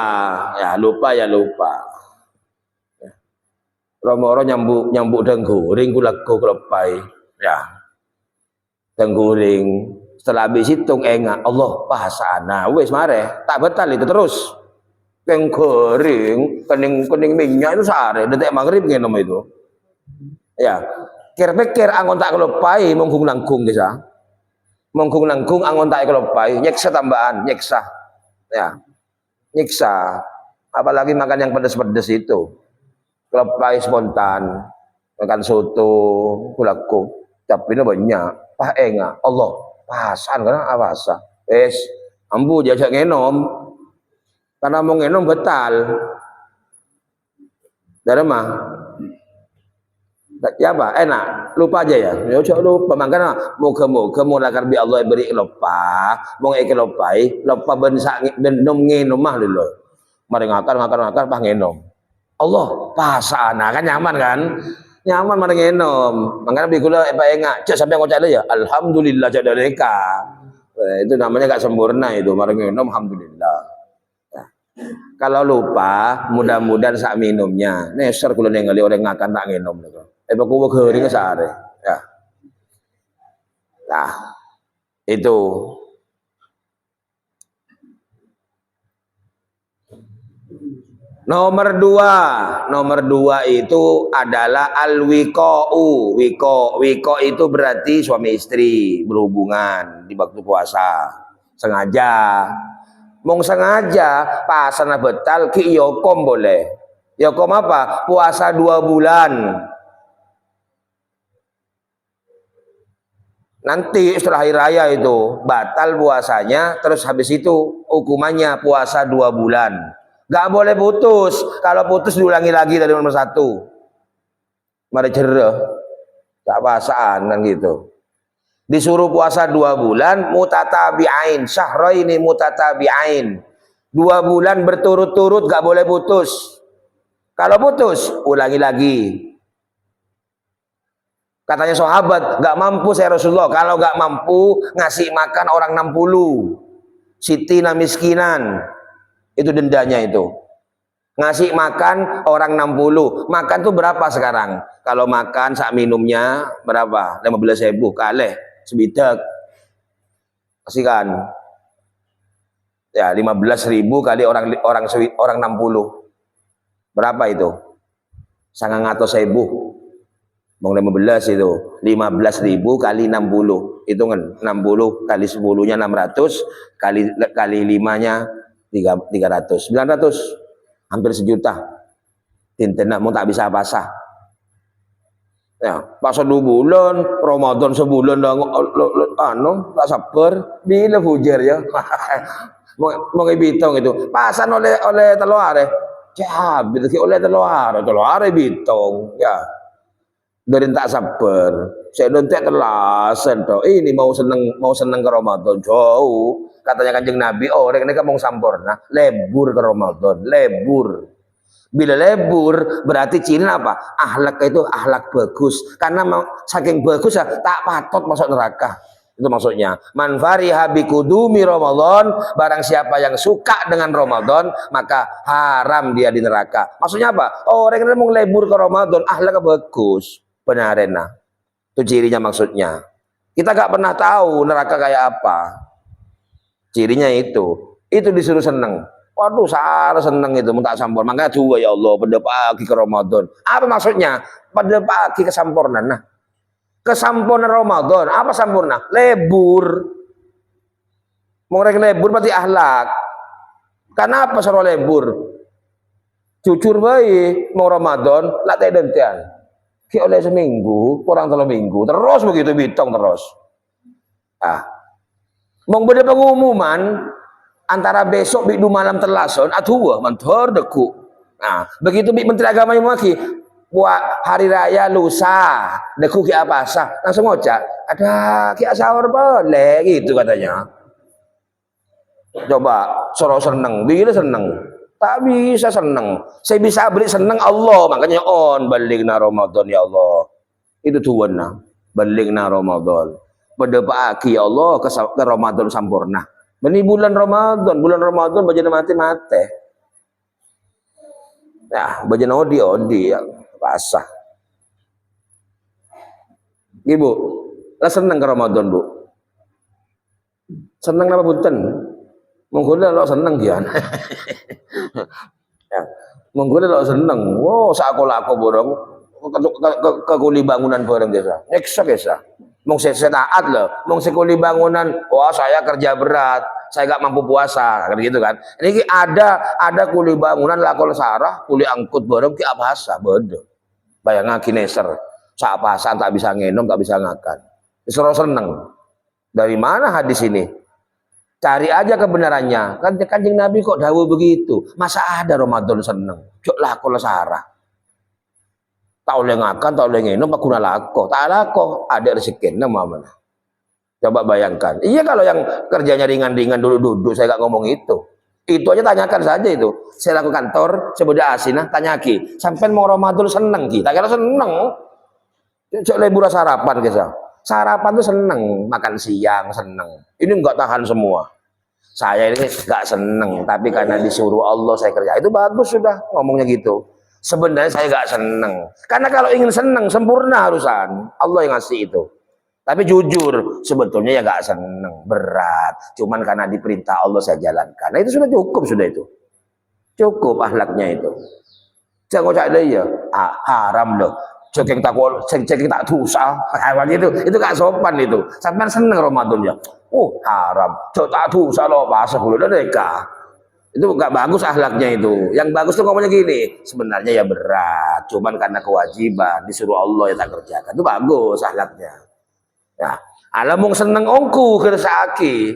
ya lupa ya lupa. Ya. Romoro nyambuk dengguring kulaku kelepai, ya dengguring. Setelah habis hitung enggak, Allah pasana, wes mare, tak betal itu terus. Dengguring, kening minyak itu sehari, detik maghrib ngenom itu. Ya, kira-kira angon tak kelepai, menggung langkung desa, menggung langkung angon tak kelepai, nyeksa tambahan, nyeksa. Ya, nyiksa, apalagi makan yang pedas-pedas itu, kelepai spontan, makan soto, kulaku, tapi ini banyak, pah enggak, Allah, pasan karena awasa, ambu jajak ngenom, karena mau ngenom betal, dari mah, ya apa, enak, lupa aja ya, coba lupa, makanya moga-moga mulai karbi Allah beri lupa, mau lupai, lupa bensak benom ngenom mah dulu, mari ngakar pah ngenom, Allah pasana kan nyaman mari ngenom, makanya bigula enggak, cek sampai ngocak ya, alhamdulillah cek dari itu namanya gak sempurna itu, mari ngenom alhamdulillah. Kalau lupa, mudah-mudahan sak minumnya. Neser kula ningali orang ngakan tak ngenom niku. Kuwi geuring sare. Ya. Nah, itu. Nomor dua itu adalah al-wiqa'u. Wiko itu berarti suami istri berhubungan di waktu puasa. Sengaja. Mong sengaja pasana betal ki yokom boleh. Yokom apa? Puasa 2 bulan. Nanti setelah hari raya itu batal puasanya, terus habis itu hukumannya puasa 2 bulan. Gak boleh putus. Kalau putus diulangi lagi dari nomor 1. Mari jereh. Gak pasaan kan gitu. Disuruh puasa 2 bulan mutatabi'ain, syahraini mutatabi'ain. 2 bulan berturut-turut, gak boleh putus. Kalau putus, ulangi lagi. Katanya sahabat, nggak mampu saya Rasulullah. Kalau nggak mampu ngasih makan orang 60, sitina miskinan, itu dendanya itu. Ngasih makan orang 60. Makan tuh berapa sekarang? Kalau makan sak minumnya berapa? 15.000 kalih sebidak. Kasihkan. Ya 15.000 kali orang 60. Berapa itu? 900.000. Mau 15 itu 15.000 kali 60, hitungan 60 kali 10-nya 600 kali 5-nya 300, 900, hampir sejuta. Tintenak mau tak bisa pasah ya, pas 2 bulan Ramadan sebulan anu tak sabar bila hujar ya. Mau bitong itu pasan oleh telur are habis oleh telur are bitong ya. Dari tak sabar, saya dontek telasan toh. Ini mau seneng ke Ramadan jauh. Katanya Kanjeng Nabi, orang ini kan mau sampurna, lebur ke Ramadan, lebur. Bila lebur berarti ciri apa? Akhlak itu akhlak bagus. Karena saking bagus ya tak patut masuk neraka. Itu maksudnya. Man fariha biqudumi Ramadan, barang siapa yang suka dengan Ramadan, maka haram dia di neraka. Maksudnya apa? Orang ini mau lebur ke Ramadan, akhlaknya bagus. Benarena itu cirinya maksudnya. Kita gak pernah tahu neraka kayak apa. Cirinya itu disuruh seneng. Waduh, salah seneng itu minta sampur. Makanya dua ya Allah pada pagi ke Ramadan. Apa maksudnya? Pada pagi kesampurna. Nah, kesampurna Ramadan. Apa sampurna? Lebur. Mau lebur berarti akhlak. Kenapa suruh lebur? Jujur baik mau Ramadan, lah teh dentian. Ki oleh seminggu, kurang 3 minggu, terus begitu bitong terus. Mau beda pengumuman antara besok bidu malam terlason, aduh, mantor deku. Nah, begitu Menteri Agama yang lagi, buat hari raya lusa, deku ki apa sah, langsung ngocak, ada ki sahur boleh, gitu katanya. Coba, soro seneng, bila seneng. Tak bisa seneng. Saya bisa beri seneng Allah. Makanya balighna Ramadan ya Allah. Itu tuanna. Balighna Ramadan. Pada pagi ya Allah ke Ramadan sampurna. Ini bulan Ramadan bajana mati-mati. Nah, bajana odi ya pasah. Ibu, lah seneng ke Ramadan, Bu. Seneng apa punten? Monggoda lo seneng gian. Ya, monggoda lo seneng. Wow, saako-lako borong ke kuli bangunan bareng desa. Neksa. Mong saya taat loh. Mong sekuli bangunan. Wah, saya kerja berat. Saya gak mampu puasa. Kan gitu kan. Ini ada kuli bangunan lakol sarah, kuli angkut bareng ki abasa bodoh. Bayang kineser. Sak pasan tak bisa ngenom, tak bisa ngakan. Disuruh seneng. Dari mana hadis ini? Cari aja kebenarannya. Kan Kanjeng Nabi kok dawuh begitu. Masa ada Ramadan seneng? Jok lako sarah. Tak oleh ngakan, tak oleh nginum, tak guna lako. Tak lako, ada rezeki mana. Coba bayangkan. Iya kalau yang kerjanya ringan-ringan duduk-duduk, saya gak ngomong itu. Itu aja tanyakan saja itu. Saya laku kantor, sebudah asinah, tanya ki. Sampai mau Ramadan seneng ki. Tak kira seneng. Jok libur sarapan kisah. Sarapan tuh seneng, makan siang seneng. Ini enggak tahan semua. Saya ini enggak seneng, tapi karena disuruh Allah saya kerja. Itu bagus sudah ngomongnya gitu. Sebenarnya saya enggak seneng. Karena kalau ingin seneng sempurna harusan Allah yang ngasih itu. Tapi jujur sebetulnya ya enggak seneng, berat. Cuman karena diperintah Allah saya jalankan. Nah itu sudah cukup sudah itu. Cukup akhlaknya itu. Jangan cak dia haram loh. Ceking tak dosa, itu gak sopan itu. Sampai seneng Ramadan ya. Haram. Cok tak dosa loh bahasa dulu mereka. Itu gak bagus akhlaknya itu. Yang bagus tuh ngomongnya gini, sebenarnya ya berat, cuman karena kewajiban disuruh Allah yang tak kerjakan. Itu bagus akhlaknya. Ya, alamung seneng ongku kersaki.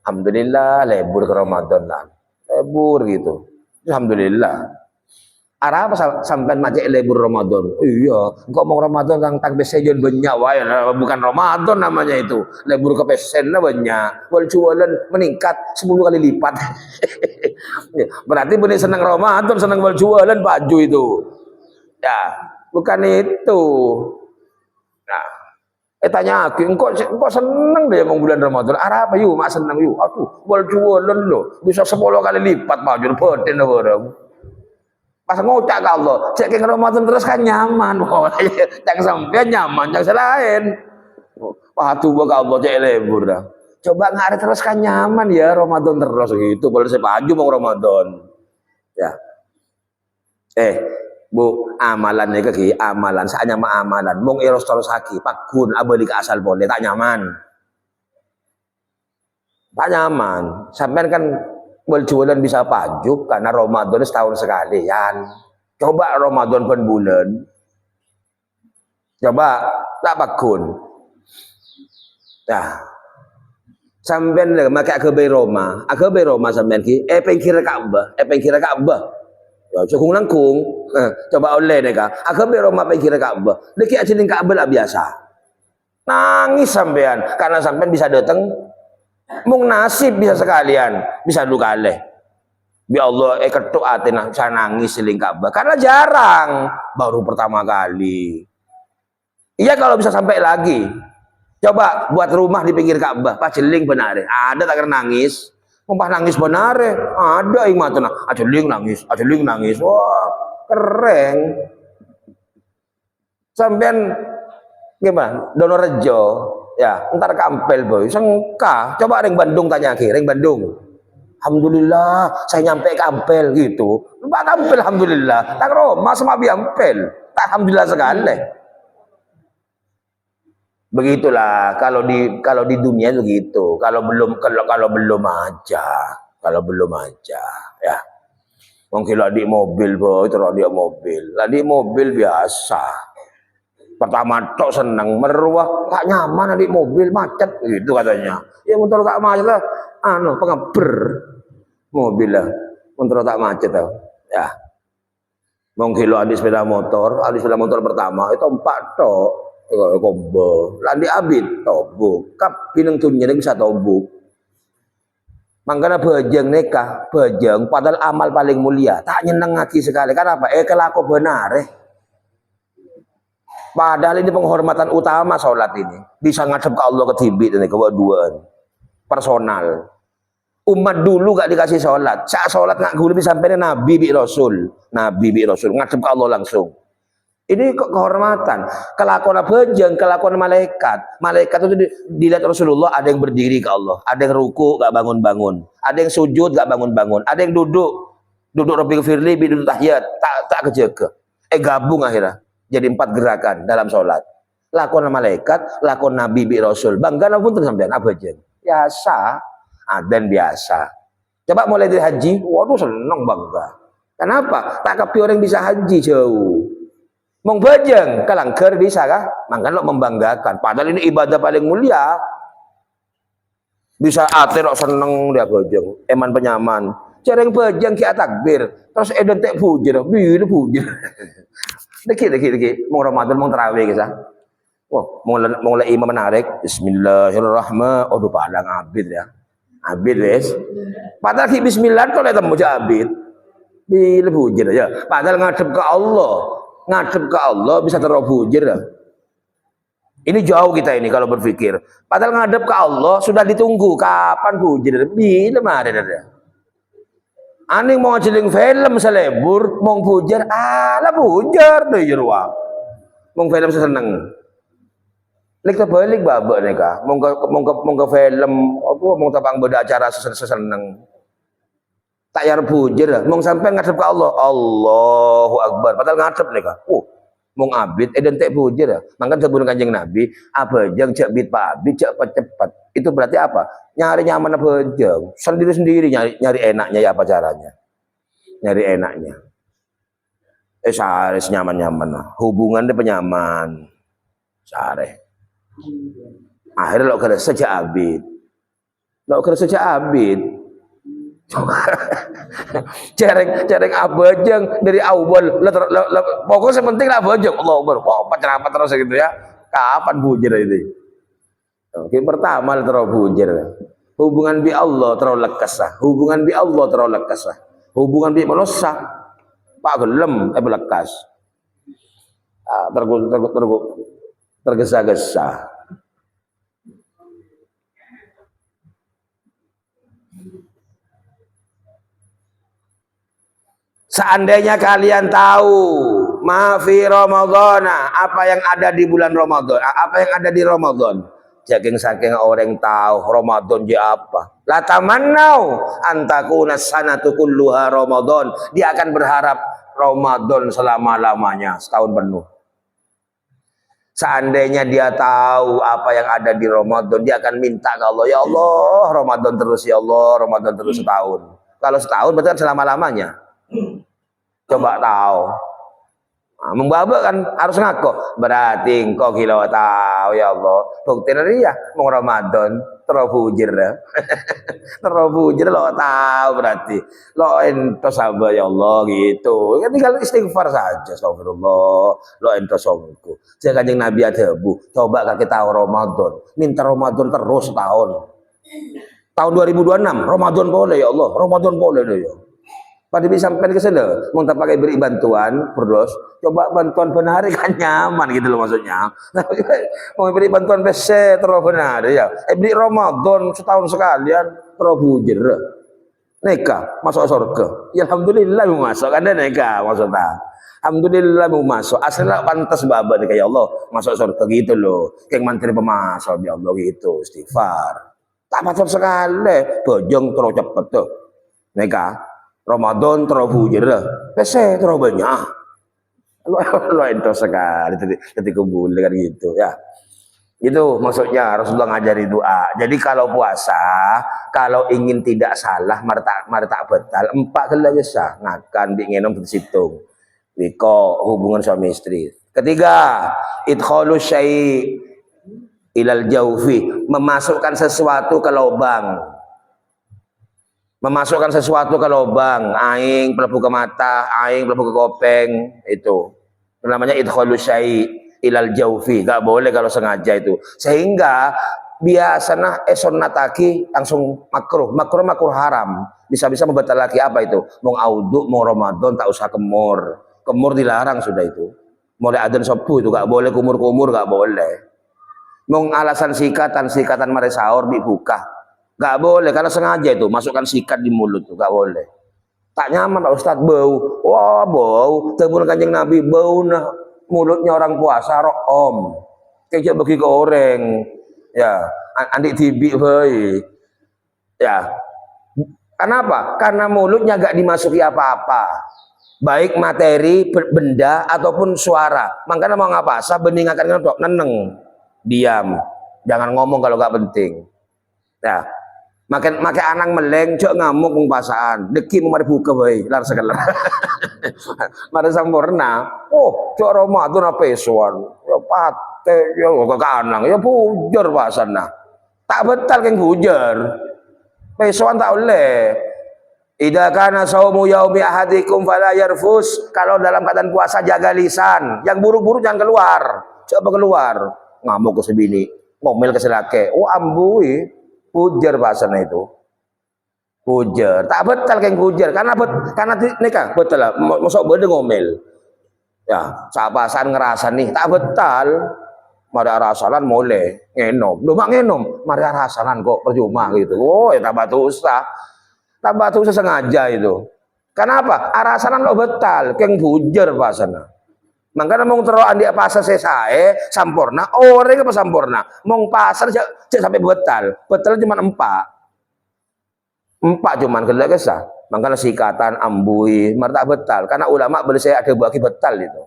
Alhamdulillah lebur ke Ramadan lah. Lebur gitu. Alhamdulillah. Arah apa sampai macet libur Ramadan? Iya, kok mau Ramadan tang tak besejon banyak wae, bukan Ramadan namanya itu. Libur ke pesennya banyak, jualan meningkat 10 kali lipat. Berarti benih senang Ramadan, senang jualan baju itu. Ya, bukan itu. Tanya aku, engkau seneng deh mau bulan Ramadan. Arah apa yuk, mak seneng yuk. Aduh, wal jualan lo, bisa 10 kali lipat maju peden orang. Pas ngocak ke Allah, cek ke Ramadan terus kan nyaman. Wah, jangan sampai nyaman, jangan selain. Wah, tuh ke Allah cek lebur dah. Coba ngarit terus kan nyaman ya Ramadan terus gitu. Boleh saya baju mau Ramadan. Ya. Bu, amalannya kaki, amalan, saatnya mah amalan. Mong eros terus haki, pakun, abadi ke asal boleh, tak nyaman. Tak nyaman. Sampai kan berjualan bisa pajuk karena Ramadan setahun sekali, kan. Coba Ramadan pen bulan. Coba tak pakun. Nah, sampai le make akabe Roma sampai ki, pengkira Ka'bah, pengkira Ka'bah. Ya, cukung langkung, coba oleh mereka. Akabe Roma pengkira Ka'bah, deki aciling Ka'bah lah biasa. Nangis sampean, karena sampean bisa datang, mung nasib bisa sekalian, bisa dua kali. Bi Allah, ketuk atina, saya nangis siling Ka'bah, karena jarang, baru pertama kali. Iya kalau bisa sampai lagi. Coba buat rumah di pinggir Ka'bah, paceling benar. Ada tak nangis? Mumpah nangis benar. Ada yang mata aceling nangis. Wah, keren. Sampean gimana? Donorejo, ya, ntar kampel boy. Sengkah. Coba ring Bandung tanya ki, ring Bandung. Alhamdulillah, saya nyampe kampel gitu. Lupa kampel, alhamdulillah. Tak Roma sama biampel. Tak alhamdulillah sekali. Begitulah kalau di dunia begitu. Kalau belum aja ya. Mungkin lah di mobil boy, terus dia mobil. Lah di mobil biasa. Pertama tok seneng meruah, tak nyaman di mobil macet gitu katanya. Ya motor tak macet lah, pengeber mobil lah. Motor tak macet tau. Ya. Mungkin lo ada sepeda motor pertama itu 4 tok. Kombo landi abid tobuk kap pineng tunya bisa tobuk mangkana bejeng nikah bejeng padahal amal paling mulia tak nyeneng hati sekali kenapa kelaku benar padahal ini penghormatan utama sholat ini bisa ngadep ke Allah ketibit ini keduaan personal umat dulu gak dikasih sholat saat sholat gak gula bisa sampai nabi bi rasul ngadep ke Allah langsung. Ini kehormatan, kelakuan bejeng, kelakuan malaikat. Malaikat itu dilihat Rasulullah ada yang berdiri ke Allah, ada yang ruku gak bangun-bangun, ada yang sujud gak bangun-bangun, ada yang duduk Rabbil firli duduk tahiyat, tak kejaga. Gabung akhirnya jadi 4 gerakan dalam sholat. Lakukan malaikat, lakukan nabi bi rasul. Bangga pun tersampean abejeng. Biasa, adan biasa. Coba mulai dari haji, waduh seneng bangga. Kenapa? Tak kepi orang bisa haji jauh. Mong bejeng kalangker bisa kah? Makanya lo membanggakan. Padahal ini ibadah paling mulia. Bisa atir seneng dia bejeng. Eman penyaman. Cereng bejeng ki takbir. Terus tek pujer. Biru pujer. Deki. Mau Ramadan mau tarawih kisah. Wah, mau imam menarik. Bismillahirrahmanirrahim. Aduh padang abid ya. Abid wes. Padahal ki bismillah to lihat mau abid. Biru pujer ya. Padahal ngadep ke Allah. Ngadep ke Allah bisa terobujir. Ini jauh kita ini kalau berpikir. Padahal ngadep ke Allah sudah ditunggu kapan bujir. Bila ada. Aning mau jeling film selebur, mau bujir, lah bujir deh jeruang. Mau film seneng. Lek terbalik babak neka. Mau ke film, mau tapang beda acara seneng. Tak yar bujir, mau sampai ngadep ke Allah, Allahu Akbar. Padahal ngadep mereka. Mau abid, tek bujir. Makanya sebelum kanjeng Nabi, abejeng cek bit pak abid cek cepat. Itu berarti apa? Nyari nyaman abejeng. Sendiri nyari enaknya ya apa caranya? Nyari enaknya. Sares nyaman-nyaman lah. Hubungan dia penyaman. Sare. Akhirnya lo kena sejak abid. Cereng abajeng dari awal pokoknya penting lah abajeng Allah Akbar pacar terus gitu ya kapan bujir itu oke pertama terus bujir hubungan bi Allah terus lekas hubungan bi manusia pak gelem lekas tergesa-gesa Seandainya kalian tahu ma fi Ramadan, apa yang ada di bulan Ramadan, apa yang ada di Ramadan. Saking orang tahu Ramadan je apa. La tamannau antakuna sanatu kulluha Ramadan. Dia akan berharap Ramadan selama-lamanya, setahun penuh. Seandainya dia tahu apa yang ada di Ramadan, dia akan minta ke Allah, ya Allah, Ramadan terus ya Allah, Ramadan terus setahun. Kalau setahun berarti kan selama-lamanya. Coba tahu. Nah, membabak kan harus ngaku. Berarti engkau kilo tahu ya Allah. Bukti dari ya mau Ramadan terfujir ya. Terfujir lo tahu berarti. Lo ento sabar ya Allah gitu. Kan tinggal istighfar saja. Astagfirullah. Lo ento songku. Saya Kanjeng Nabi ada bu. Coba kakek tahu Ramadan. Minta Ramadan terus setahun. Tahun 2026 Ramadan boleh ya Allah. Ramadan boleh deh ya. Pada bisa sampai ke sana, mau tak pakai beri bantuan, bros, coba bantuan benar kan nyaman gitu loh maksudnya. Mau beri bantuan PC terus benar ya. Beri Ramadan setahun sekalian terus bujir. Nikah masuk surga. Ya alhamdulillah mau masuk kan nikah maksudnya. Alhamdulillah mau masuk. Aslinya pantas baba nih kayak Allah masuk surga gitu loh. Kayak menteri pemasok ya Allah gitu, istighfar. Tak macam sekali, bojong terus cepet tuh. Nikah Ramadan terlalu jerah, pese terlalu banyak. Lo itu sekali, ketika boleh kan gitu ya. Itu maksudnya Rasulullah ngajari doa. Jadi kalau puasa, kalau ingin tidak salah, martak betal, empat kali bisa ngakan di ngenom di situ. Biko hubungan suami istri. Ketiga, idkhalu syai' ilal jaufi, memasukkan sesuatu ke lubang. Memasukkan sesuatu ke lubang, aing pelebu ke mata, aing pelebu ke kopeng, itu namanya idkhalu syai' ilal jaufi. Gak boleh kalau sengaja itu, sehingga biasanya sunnataki langsung makruh haram, bisa membatalkan apa itu, mau auduk mau Ramadan tak usah kemur dilarang sudah itu, mulai adzan subuh itu gak boleh kumur gak boleh, mau alasan sikatan mari sahur dibuka gak boleh, karena sengaja itu masukkan sikat di mulut tuh gak boleh. Tak nyaman Pak Ustadz, bau. Wah bau, temun Kanjeng Nabi bau nah mulutnya orang puasa om. Kayak bagi ke orang ya, andik tibi hei. Ya. Kenapa? Karena mulutnya gak dimasuki apa-apa. Baik materi, benda ataupun suara. Makanya mau ngapa? Sabening akan ngetok neneng. Diam. Jangan ngomong kalau gak penting. Ya. Makai anang meleng cok ngamuk mung pasaan deki mari buka bae lar segala mari sampurna oh cok Ramadan apa esuan ya pate ya kok anang ya bujur pasana tak betal keng bujur pesuan tak oleh idza kana saumu yaumi ahadikum fala yarfus. Kalau dalam keadaan puasa jaga lisan, yang buruk-buruk jangan keluar, coba keluar ngamuk ke sebini ngomel ke selake oh ambui pujar bahasanya itu pujar tak betal keng pujar karena nikah betul lah masuk bede ngomel ya sapasan ngerasa nih tak betal mari arasalan boleh ngenom lu mak ngenom mari arasalan kok percuma gitu oh ya tak batu usah sengaja itu kenapa arasalan lo betal keng pujar bahasanya. Makanya mau terus andi pasar saya sampurna, orang apa sampurna, mau pasar sampai betal cuma empat cuman kerja kesah. Makanya sikatan ambui, martak betal. Karena ulama saya ada bagi betal itu.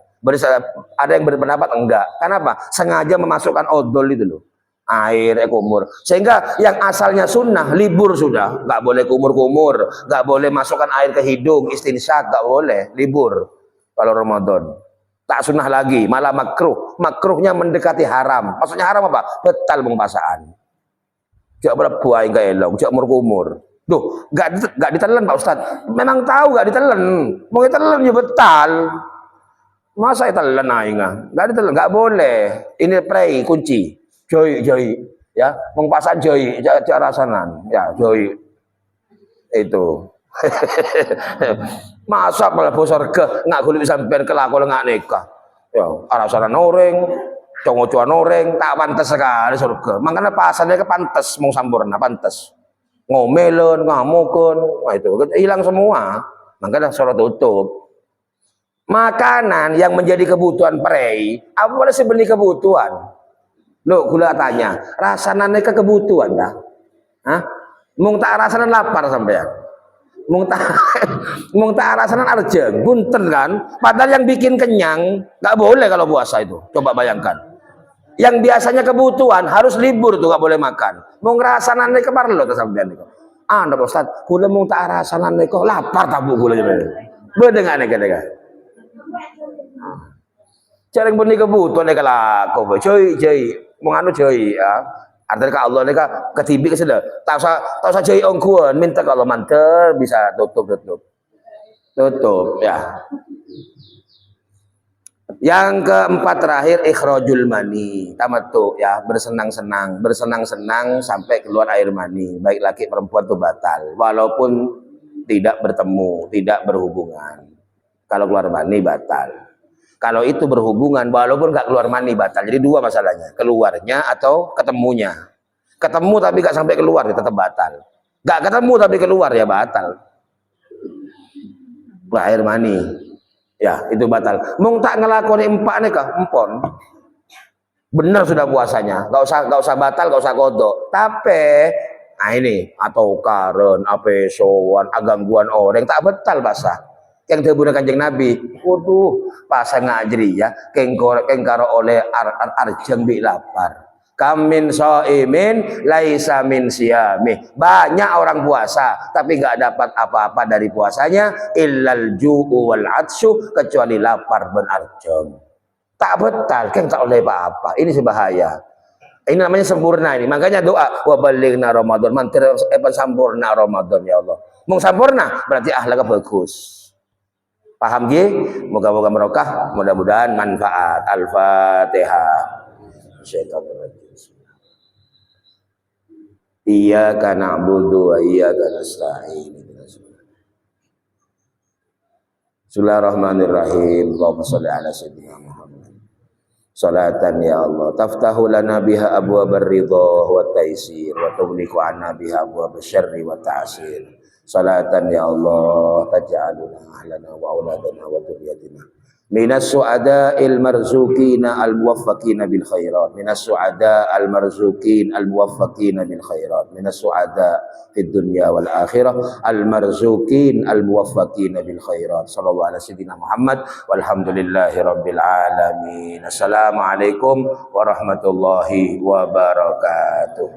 Ada yang berpendapat enggak. Kenapa? Sengaja memasukkan odol itu loh, air kumur. Sehingga yang asalnya sunnah libur sudah, nggak boleh kumur, nggak boleh masukkan air ke hidung, istinsyak nggak boleh, libur kalau Ramadan. Tak sunnah lagi, malah makruhnya mendekati haram. Maksudnya haram apa? Betal pengpasaan. Cak berapa aing ka elong, cak kumur. Duh, gak ditelan Pak Ustad. Memang tahu gak ditelan. Mau ditelan ya betal. Masa ditelan aing ah? Gak ditelan, gak boleh. Ini prei kunci. Joy ya, pengpasaan joy, cak rasanan. Ya, joy. Itu. Masa malah bosor ke nggak kulit sampean kelakon nggak nikah ya arasan noreng congocuan noreng tak pantas sekali surga makanya pasannya ke pantas mau sampurna pantas ngomelon ngamukun wah itu hilang semua Makanya sholat tutup. Makanan yang menjadi kebutuhan prei, apa boleh sebenarnya kebutuhan? Loh, gula tanya, rasanya ke kebutuhan dah? Hah? Mung tak rasanan lapar sampean. Mung tak mung tak rasanan arjeng, bunten kan? Padahal yang bikin kenyang nggak boleh kalau puasa itu. Coba bayangkan. Yang biasanya kebutuhan harus libur tuh nggak boleh makan. Mung rasanan ke parlo tuh sampean itu. Ah, ndak Ustaz, gula mung tak rasanan kok lapar tabu gula jadi. Bedengan nek. Cara yang benih kebutuhan nek laku, cuy, mung anu cuy ya. Artinya ke Allah nika ketibik sudah. Tak usah jadi ongkuan, minta ke Allah mantel bisa tutup ya. Yang keempat terakhir ikhrajul mani, tamattu ya, bersenang-senang sampai keluar air mani, baik laki perempuan itu batal walaupun tidak bertemu, tidak berhubungan. Kalau keluar mani batal. Kalau itu berhubungan walaupun nggak keluar mani batal. Jadi dua masalahnya, keluarnya atau ketemunya. Ketemu tapi nggak sampai keluar ya tetap batal. Nggak ketemu tapi keluar ya batal. Air mani, ya itu batal. Mung tak ngelakoni empat nih kah? Empon. Benar sudah puasanya, nggak usah batal, nggak usah kodok. Tapi, nah ini atau karen, apa sowan, gangguan orang tak batal basah. Yang dihubungkan Kanjeng Nabi, waduh, pasang ngajri ya, kengkaro oleh arjeng bi lapar. Kamin so'imin laisa min siyamih. Banyak orang puasa tapi nggak dapat apa-apa dari puasanya illal ju'u wal atsyu, kecuali lapar ben arjeng. Tak betal, kan tak oleh apa-apa. Ini sebahaya. Ini namanya sempurna ini. Makanya doa wa balighna Ramadan, mantir sempurna Ramadan ya Allah. Mung sempurna berarti akhlaknya bagus. Paham ye? Moga-moga barokah, mudah-mudahan manfaat. Al-Fatihah. Iyyaka na'budu wa iyyaka nasta'in. Bismillahirrahmanirrahim. Allahumma shalli ala sayyidina Muhammad. Salatan ya Allah, taftahu lana biha abwabar ridha wa taisir wa tughliqu anna biha abwabasy syarri wa ta'sir. Salatan ya Allah, taj'aluna ahlana wa auladana wa dzurriyyatina minas su'ada'il marzuqina al muwaffaqina bil khairat, minas su'ada'al marzuqin al muwaffaqina bil khairat, minas su'ada' fid dunya wal akhirah al marzuqin al muwaffaqina bil khairat. Sallallahu alaihi wasallam Muhammad walhamdulillahi rabbil alamin. Assalamualaikum warahmatullahi wabarakatuh.